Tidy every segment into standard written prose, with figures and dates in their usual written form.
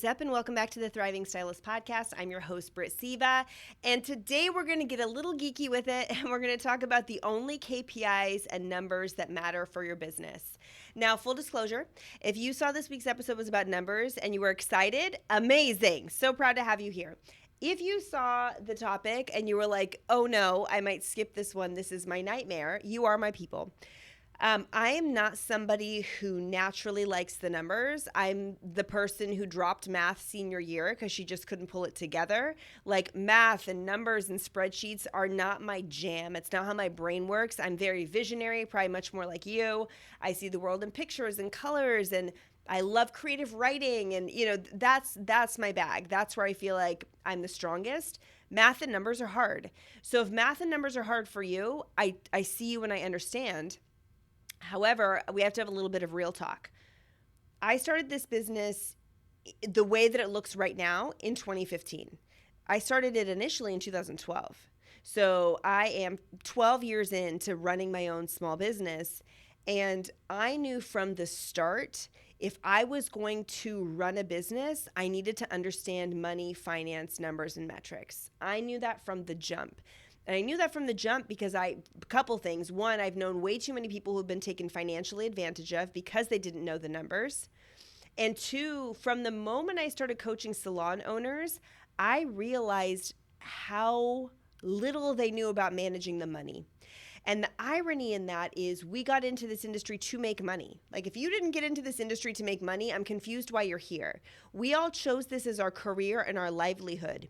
is up and welcome back to the Thriving Stylist podcast. I'm your host, Britt Seva, and today we're going to get a little geeky with it and we're going to talk about the only KPIs and numbers that matter for your business. Now, full disclosure, if you saw this week's episode was about numbers and you were excited, amazing. So proud to have you here. If you saw the topic and you were like, oh no, I might skip this one, this is my nightmare, you are my people. I am not somebody who naturally likes the numbers. I'm the person who dropped math senior year because she just couldn't pull it together. Like math and numbers and spreadsheets are not my jam. It's not how my brain works. I'm very visionary, probably much more like you. I see the world in pictures and colors, and I love creative writing, and that's my bag. That's where I feel like I'm the strongest. Math and numbers are hard. So if math and numbers are hard for you, I see you and I understand. However, we have to have a little bit of real talk. I started this business the way that it looks right now in 2015. I started it initially in 2012. So I am 12 years into running my own small business. And I knew from the start, if I was going to run a business, I needed to understand money, finance, numbers, and metrics. I knew that from the jump. And I knew that from the jump because a couple things. One, I've known way too many people who've been taken financially advantage of because they didn't know the numbers. And two, from the moment I started coaching salon owners, I realized how little they knew about managing the money. And the irony in that is we got into this industry to make money. Like if you didn't get into this industry to make money, I'm confused why you're here. We all chose this as our career and our livelihood.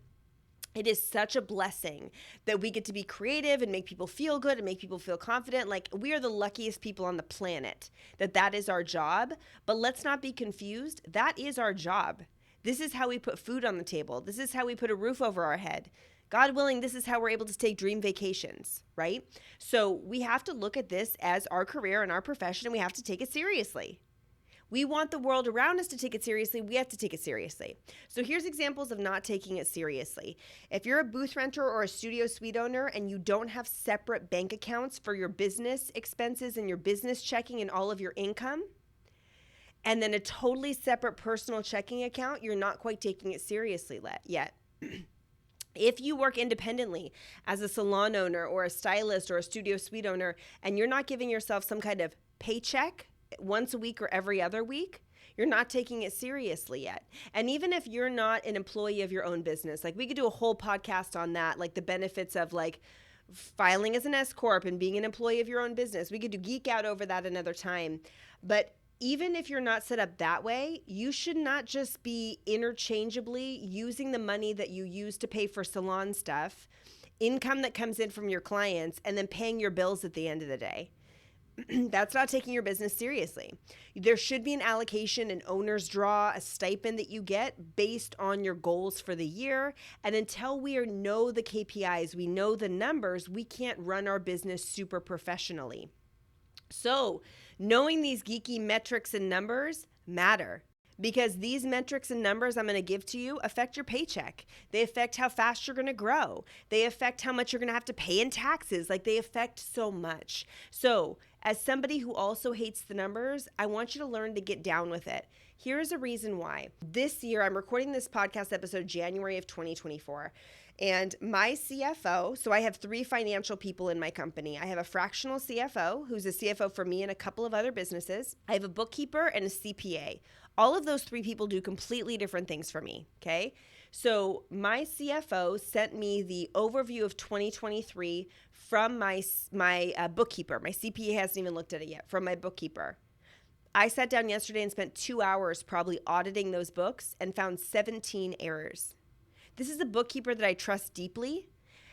It is such a blessing that we get to be creative and make people feel good and make people feel confident. Like we are the luckiest people on the planet that is our job. But let's not be confused. That is our job. This is how we put food on the table. This is how we put a roof over our head. God willing, this is how we're able to take dream vacations, right? So we have to look at this as our career and our profession, and we have to take it seriously. We want the world around us to take it seriously. We have to take it seriously. So here's examples of not taking it seriously. If you're a booth renter or a studio suite owner and you don't have separate bank accounts for your business expenses and your business checking and all of your income, and then a totally separate personal checking account, you're not quite taking it seriously yet. If you work independently as a salon owner or a stylist or a studio suite owner, and you're not giving yourself some kind of paycheck once a week or every other week, you're not taking it seriously yet. And even if you're not an employee of your own business, like we could do a whole podcast on that, like the benefits of like filing as an S Corp and being an employee of your own business. We could do geek out over that another time. But even if you're not set up that way, you should not just be interchangeably using the money that you use to pay for salon stuff, income that comes in from your clients, and then paying your bills at the end of the day. That's not taking your business seriously. There should be an allocation, an owner's draw, a stipend that you get based on your goals for the year. And until we know the KPIs, we know the numbers, we can't run our business super professionally. So knowing these geeky metrics and numbers matter. Because these metrics and numbers I'm going to give to you affect your paycheck. They affect how fast you're going to grow. They affect how much you're going to have to pay in taxes. Like they affect so much. So as somebody who also hates the numbers, I want you to learn to get down with it. Here's a reason why. This year, I'm recording this podcast episode January of 2024. And my CFO, so I have 3 financial people in my company. I have a fractional CFO, who's a CFO for me and a couple of other businesses. I have a bookkeeper and a CPA. All of those 3 people do completely different things for me, okay? So my CFO sent me the overview of 2023 from my bookkeeper. My CPA hasn't even looked at it yet, from my bookkeeper. I sat down yesterday and spent 2 hours probably auditing those books and found 17 errors. This is a bookkeeper that I trust deeply.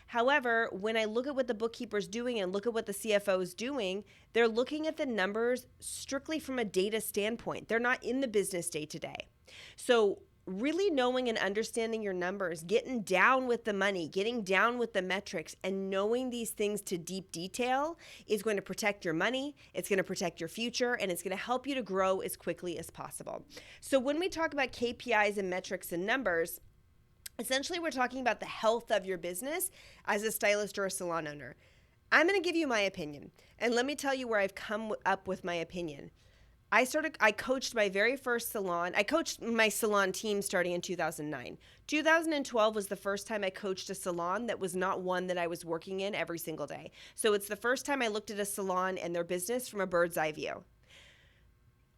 However, when I look at what the bookkeeper's doing and look at what the CFO is doing, they're looking at the numbers strictly from a data standpoint. They're not in the business day to day. So really knowing and understanding your numbers, getting down with the money, getting down with the metrics, and knowing these things to deep detail is going to protect your money, it's going to protect your future, and it's going to help you to grow as quickly as possible. So when we talk about KPIs and metrics and numbers, essentially we're talking about the health of your business as a stylist or a salon owner. I'm going to give you my opinion, and let me tell you where I've come up with my opinion. I coached my very first salon. I coached my salon team starting in 2009. 2012 was the first time I coached a salon that was not one that I was working in every single day. So it's the first time I looked at a salon and their business from a bird's eye view.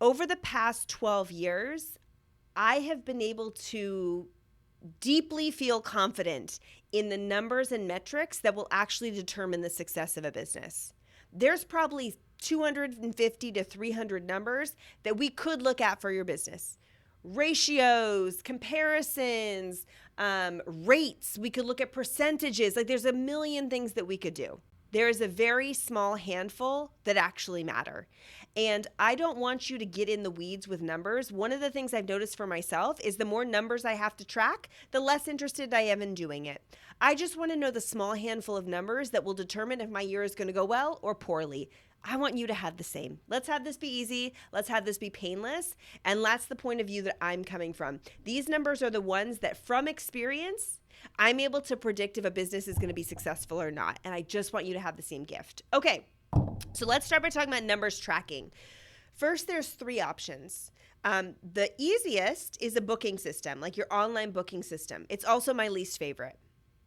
Over the past 12 years, I have been able to deeply feel confident in the numbers and metrics that will actually determine the success of a business. There's probably 250 to 300 numbers that we could look at for your business. Ratios, comparisons, rates. We could look at percentages. Like there's a million things that we could do. There is a very small handful that actually matter. And I don't want you to get in the weeds with numbers. One of the things I've noticed for myself is the more numbers I have to track, the less interested I am in doing it. I just want to know the small handful of numbers that will determine if my year is going to go well or poorly. I want you to have the same. Let's have this be easy. Let's have this be painless. And that's the point of view that I'm coming from. These numbers are the ones that from experience, I'm able to predict if a business is going to be successful or not. And I just want you to have the same gift. Okay, so let's start by talking about numbers tracking. First, there's 3 options. The easiest is a booking system, like your online booking system. It's also my least favorite.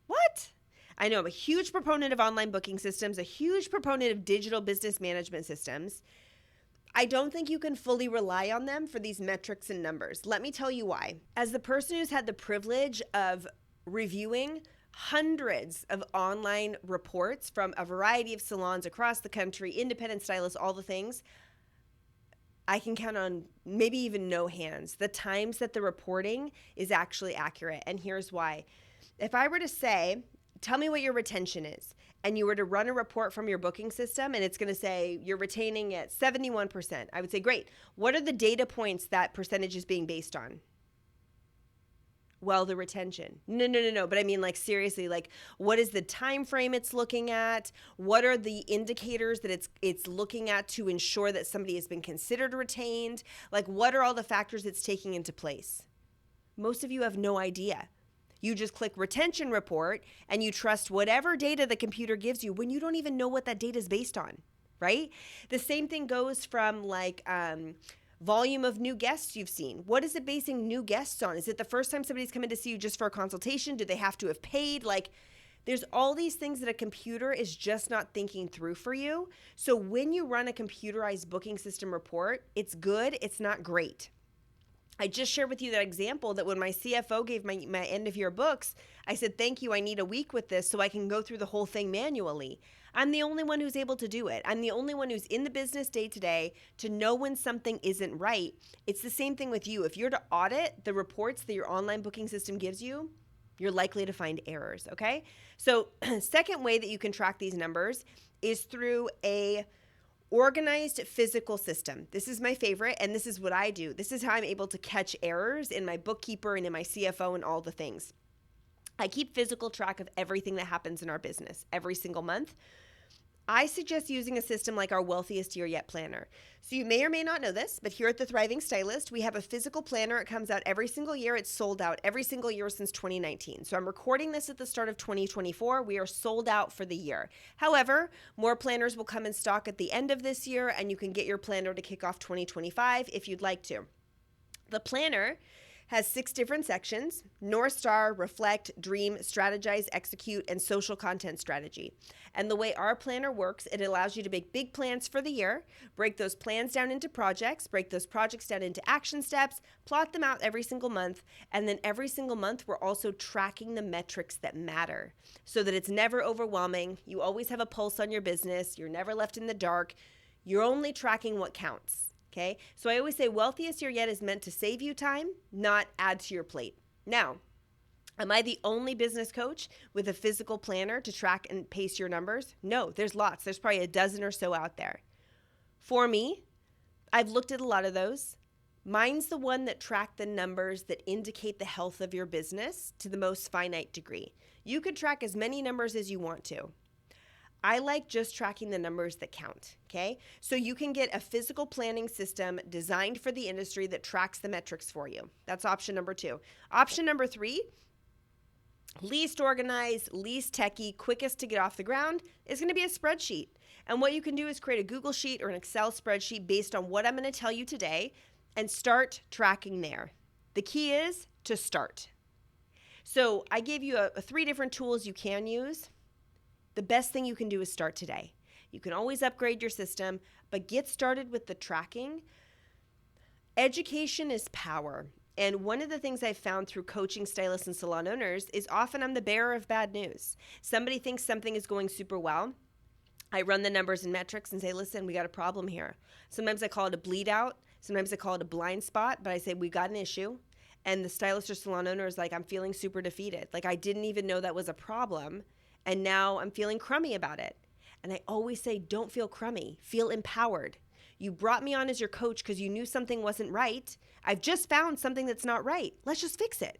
What? I know I'm a huge proponent of online booking systems, a huge proponent of digital business management systems. I don't think you can fully rely on them for these metrics and numbers. Let me tell you why. As the person who's had the privilege of reviewing hundreds of online reports from a variety of salons across the country, independent stylists, all the things, I can count on maybe even no hands the times that the reporting is actually accurate. And here's why. If I were to say, tell me what your retention is, and you were to run a report from your booking system and it's going to say you're retaining at 71%, I would say, great. What are the data points that percentage is being based on? Well, the retention. No. But I mean, like, seriously, like, what is the time frame it's looking at? What are the indicators that it's looking at to ensure that somebody has been considered retained? Like, what are all the factors it's taking into place? Most of you have no idea. You just click retention report and you trust whatever data the computer gives you when you don't even know what that data is based on, right? The same thing goes from like volume of new guests you've seen. What is it basing new guests on? Is it the first time somebody's coming to see you just for a consultation? Do they have to have paid? Like, there's all these things that a computer is just not thinking through for you. So when you run a computerized booking system report, it's good, it's not great. I just shared with you that example that when my CFO gave my end of year books, I said, thank you, I need a week with this so I can go through the whole thing manually. I'm the only one who's able to do it. I'm the only one who's in the business day to day to know when something isn't right. It's the same thing with you. If you're to audit the reports that your online booking system gives you, you're likely to find errors, okay? So second way that you can track these numbers is through a organized physical system. This is my favorite, and this is what I do. This is how I'm able to catch errors in my bookkeeper and in my CFO and all the things. I keep physical track of everything that happens in our business every single month. I suggest using a system like our Wealthiest Year Yet planner. So you may or may not know this, but here at the Thriving Stylist, we have a physical planner. It comes out every single year. It's sold out every single year since 2019. So I'm recording this at the start of 2024. We are sold out for the year. However, more planners will come in stock at the end of this year, and you can get your planner to kick off 2025 if you'd like to. The planner has 6 different sections: North Star, Reflect, Dream, Strategize, Execute, and Social Content Strategy. And the way our planner works, it allows you to make big plans for the year, break those plans down into projects, break those projects down into action steps, plot them out every single month, and then every single month we're also tracking the metrics that matter so that it's never overwhelming. You always have a pulse on your business. You're never left in the dark. You're only tracking what counts. Okay, so I always say Wealthiest Year Yet is meant to save you time, not add to your plate. Now, am I the only business coach with a physical planner to track and pace your numbers? No, there's lots. There's probably a dozen or so out there. For me, I've looked at a lot of those. Mine's the one that track the numbers that indicate the health of your business to the most finite degree. You could track as many numbers as you want to. I like just tracking the numbers that count, okay? So you can get a physical planning system designed for the industry that tracks the metrics for you. That's option number 2. Option number 3, least organized, least techie, quickest to get off the ground, is going to be a spreadsheet. And what you can do is create a Google Sheet or an Excel spreadsheet based on what I'm going to tell you today and start tracking there. The key is to start. So I gave you 3 different tools you can use. The best thing you can do is start today. You can always upgrade your system, but get started with the tracking. Education is power. And one of the things I've found through coaching stylists and salon owners is often I'm the bearer of bad news. Somebody thinks something is going super well. I run the numbers and metrics and say, listen, we got a problem here. Sometimes I call it a bleed out. Sometimes I call it a blind spot, but I say, we got an issue. And the stylist or salon owner is like, I'm feeling super defeated. Like I didn't even know that was a problem. And now I'm feeling crummy about it. And I always say, don't feel crummy, feel empowered. You brought me on as your coach because you knew something wasn't right. I've just found something that's not right. Let's just fix it.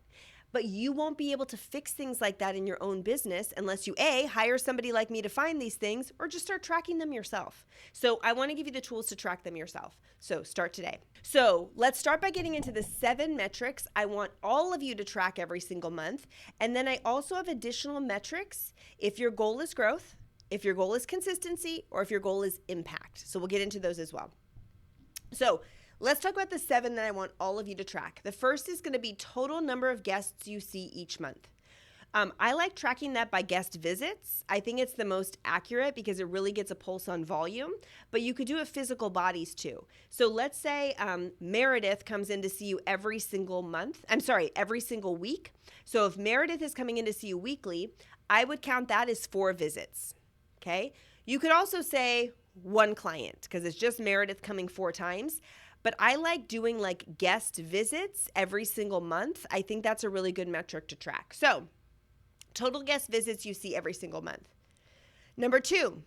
But you won't be able to fix things like that in your own business unless you A, hire somebody like me to find these things, or just start tracking them yourself. So I want to give you the tools to track them yourself. So start today. So let's start by getting into the 7 metrics I want all of you to track every single month. And then I also have additional metrics if your goal is growth, if your goal is consistency, or if your goal is impact. So we'll get into those as well. So let's talk about the 7 that I want all of you to track. The first is going to be total number of guests you see each month. I like tracking that by guest visits. I think it's the most accurate because it really gets a pulse on volume, but you could do it physical bodies too. So let's say Meredith comes in to see you every single week. So if Meredith is coming in to see you weekly, I would count that as 4 visits. Okay. You could also say 1 client because it's just Meredith coming 4 times. But I like doing like guest visits every single month. I think that's a really good metric to track. So total guest visits you see every single month. Number 2,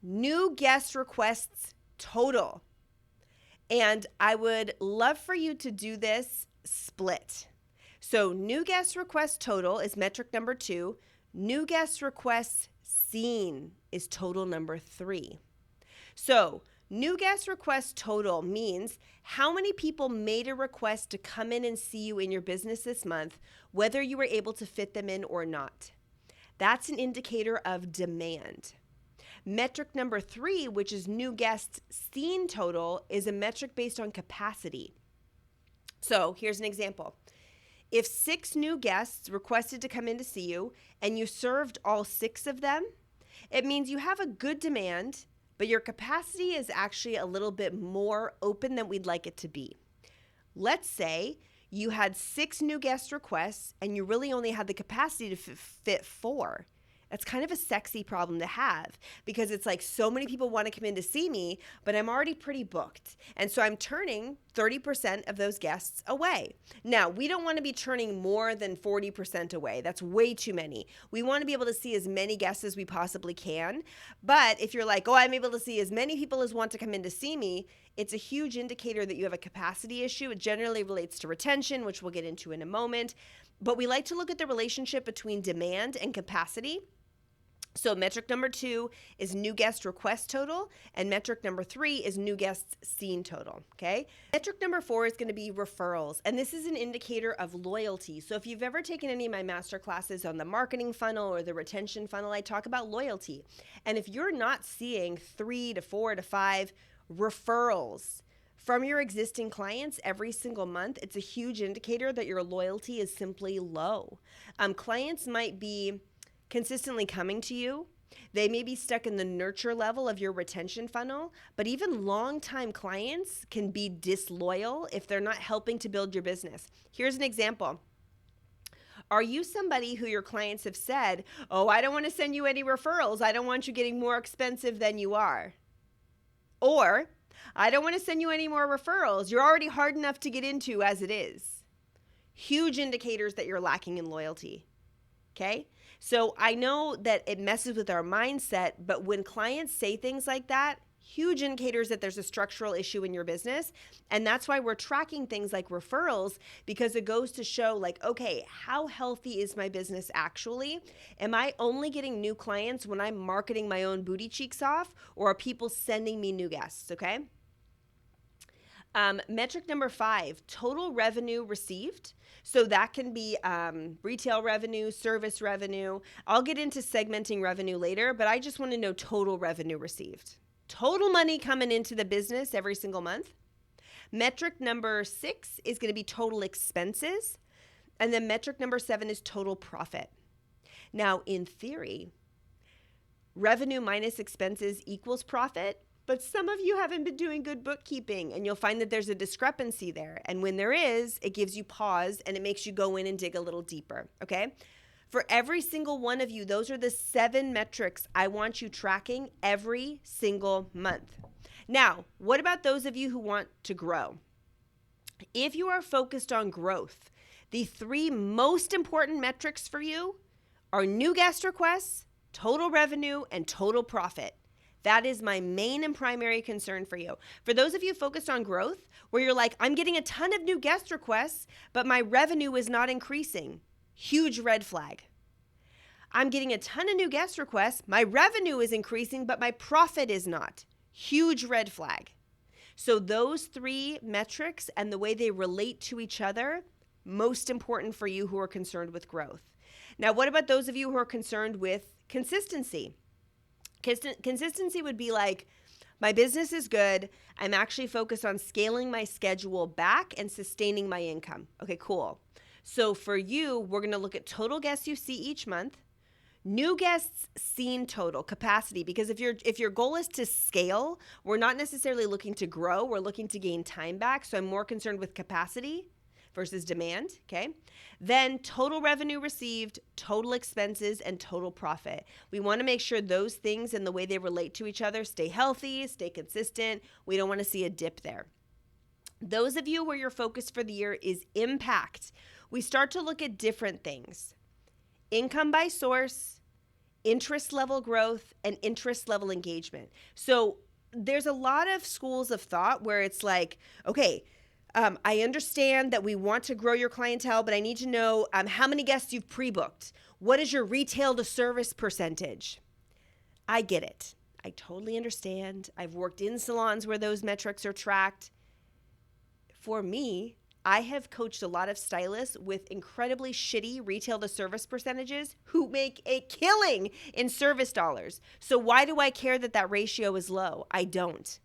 new guest requests total. And I would love for you to do this split. So new guest requests total is metric number 2. New guest requests seen is total number 3. So new guest request total means how many people made a request to come in and see you in your business this month, whether you were able to fit them in or not. That's an indicator of demand. Metric number 3, which is new guests seen total, is a metric based on capacity. So here's an example. If 6 new guests requested to come in to see you and you served all 6 of them, it means you have a good demand, but your capacity is actually a little bit more open than we'd like it to be. Let's say you had 6 new guest requests and you really only had the capacity to fit 4. That's kind of a sexy problem to have because it's like so many people want to come in to see me, but I'm already pretty booked. And so I'm turning 30% of those guests away. Now, we don't want to be turning more than 40% away. That's way too many. We want to be able to see as many guests as we possibly can. But if you're like, oh, I'm able to see as many people as want to come in to see me, it's a huge indicator that you have a capacity issue. It generally relates to retention, which we'll get into in a moment. But we like to look at the relationship between demand and capacity. So metric number 2 is new guest request total, and metric number 3 is new guests seen total, okay? Metric number 4 is going to be referrals, and this is an indicator of loyalty. So if you've ever taken any of my master classes on the marketing funnel or the retention funnel, I talk about loyalty. And if you're not seeing 3 to 4 to 5 referrals from your existing clients every single month, it's a huge indicator that your loyalty is simply low. Clients might be consistently coming to you. They may be stuck in the nurture level of your retention funnel, but even long-time clients can be disloyal if they're not helping to build your business. Here's an example. Are you somebody who your clients have said, oh, I don't want to send you any referrals. I don't want you getting more expensive than you are. Or, I don't want to send you any more referrals. You're already hard enough to get into as it is. Huge indicators that you're lacking in loyalty. Okay? So I know that it messes with our mindset, but when clients say things like that, huge indicators that there's a structural issue in your business. And that's why we're tracking things like referrals, because it goes to show like, okay, how healthy is my business actually? Am I only getting new clients when I'm marketing my own booty cheeks off, or are people sending me new guests? Okay. Metric number 5, total revenue received. So that can be retail revenue, service revenue. I'll get into segmenting revenue later, but I just want to know total revenue received. Total money coming into the business every single month. Metric number 6 is going to be total expenses. And then metric number 7 is total profit. Now, in theory, revenue minus expenses equals profit. But some of you haven't been doing good bookkeeping, and you'll find that there's a discrepancy there. And when there is, it gives you pause and it makes you go in and dig a little deeper, okay? For every single one of you, those are the 7 metrics I want you tracking every single month. Now, what about those of you who want to grow? If you are focused on growth, the 3 most important metrics for you are new guest requests, total revenue, and total profit. That is my main and primary concern for you. For those of you focused on growth, where you're like, I'm getting a ton of new guest requests, but my revenue is not increasing. Huge red flag. I'm getting a ton of new guest requests, my revenue is increasing, but my profit is not. Huge red flag. So those 3 metrics and the way they relate to each other, most important for you who are concerned with growth. Now, what about those of you who are concerned with consistency? Consistency would be like, my business is good. I'm actually focused on scaling my schedule back and sustaining my income. Okay, cool. So for you, we're going to look at total guests you see each month, new guests seen total capacity, because if your goal is to scale, we're not necessarily looking to grow. We're looking to gain time back. So I'm more concerned with capacity versus demand, okay? Then total revenue received, total expenses, and total profit. We want to make sure those things and the way they relate to each other stay healthy, stay consistent. We don't want to see a dip there. Those of you where your focus for the year is impact, we start to look at different things. Income by source, interest level growth, and interest level engagement. So there's a lot of schools of thought where it's like, okay, I understand that we want to grow your clientele, but I need to know how many guests you've pre-booked. What is your retail to service percentage? I get it. I totally understand. I've worked in salons where those metrics are tracked. For me, I have coached a lot of stylists with incredibly shitty retail to service percentages who make a killing in service dollars. So why do I care that that ratio is low? I don't.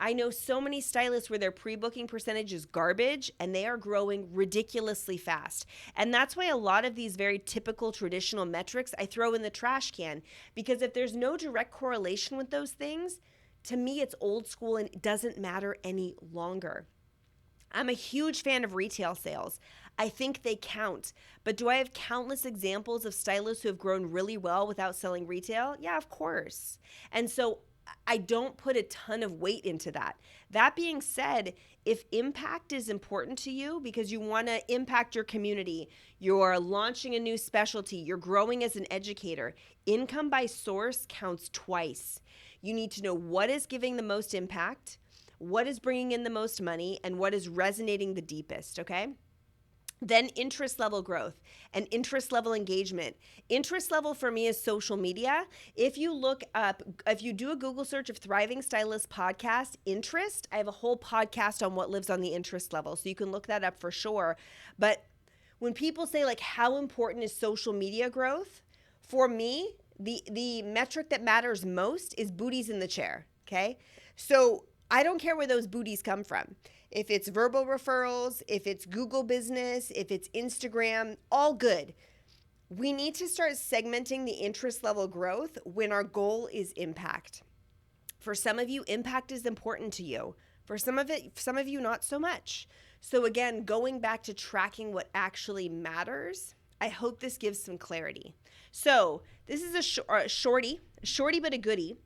I know so many stylists where their pre-booking percentage is garbage and they are growing ridiculously fast. And that's why a lot of these very typical traditional metrics I throw in the trash can, because if there's no direct correlation with those things, to me it's old school and it doesn't matter any longer. I'm a huge fan of retail sales. I think they count. But do I have countless examples of stylists who have grown really well without selling retail? Yeah, of course. And so I don't put a ton of weight into that. That being said, if impact is important to you because you want to impact your community, you're launching a new specialty, you're growing as an educator, income by source counts twice. You need to know what is giving the most impact, what is bringing in the most money, and what is resonating the deepest, okay? Then interest level growth and interest level engagement. Interest level for me is social media. If you do a Google search of Thriving Stylist podcast interest, I have a whole podcast on what lives on the interest level. So you can look that up for sure. But when people say like, how important is social media growth? For me, the metric that matters most is booties in the chair, okay? So I don't care where those booties come from. If it's verbal referrals, if it's Google business, if it's Instagram, all good. We need to start segmenting the interest level growth when our goal is impact. For some of you, impact is important to you. For some of you, not so much. So again, going back to tracking what actually matters, I hope this gives some clarity. So this is a shorty but a goodie.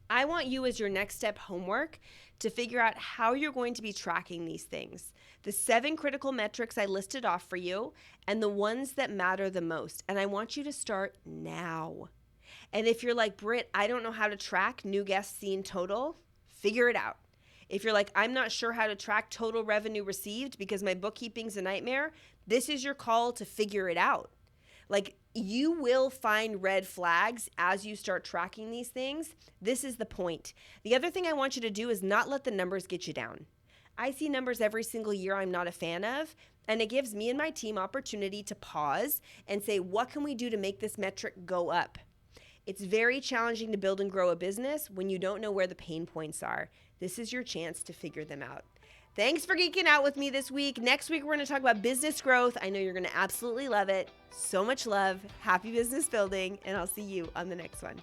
I want you as your next step homework to figure out how you're going to be tracking these things. The 7 critical metrics I listed off for you and the ones that matter the most. And I want you to start now. And if you're like, Britt, I don't know how to track new guests seen total, figure it out. If you're like, I'm not sure how to track total revenue received because my bookkeeping's a nightmare, this is your call to figure it out. Like, you will find red flags as you start tracking these things. This is the point. The other thing I want you to do is not let the numbers get you down. I see numbers every single year I'm not a fan of, and it gives me and my team opportunity to pause and say, what can we do to make this metric go up? It's very challenging to build and grow a business when you don't know where the pain points are. This is your chance to figure them out. Thanks for geeking out with me this week. Next week, we're going to talk about business growth. I know you're going to absolutely love it. So much love. Happy business building, and I'll see you on the next one.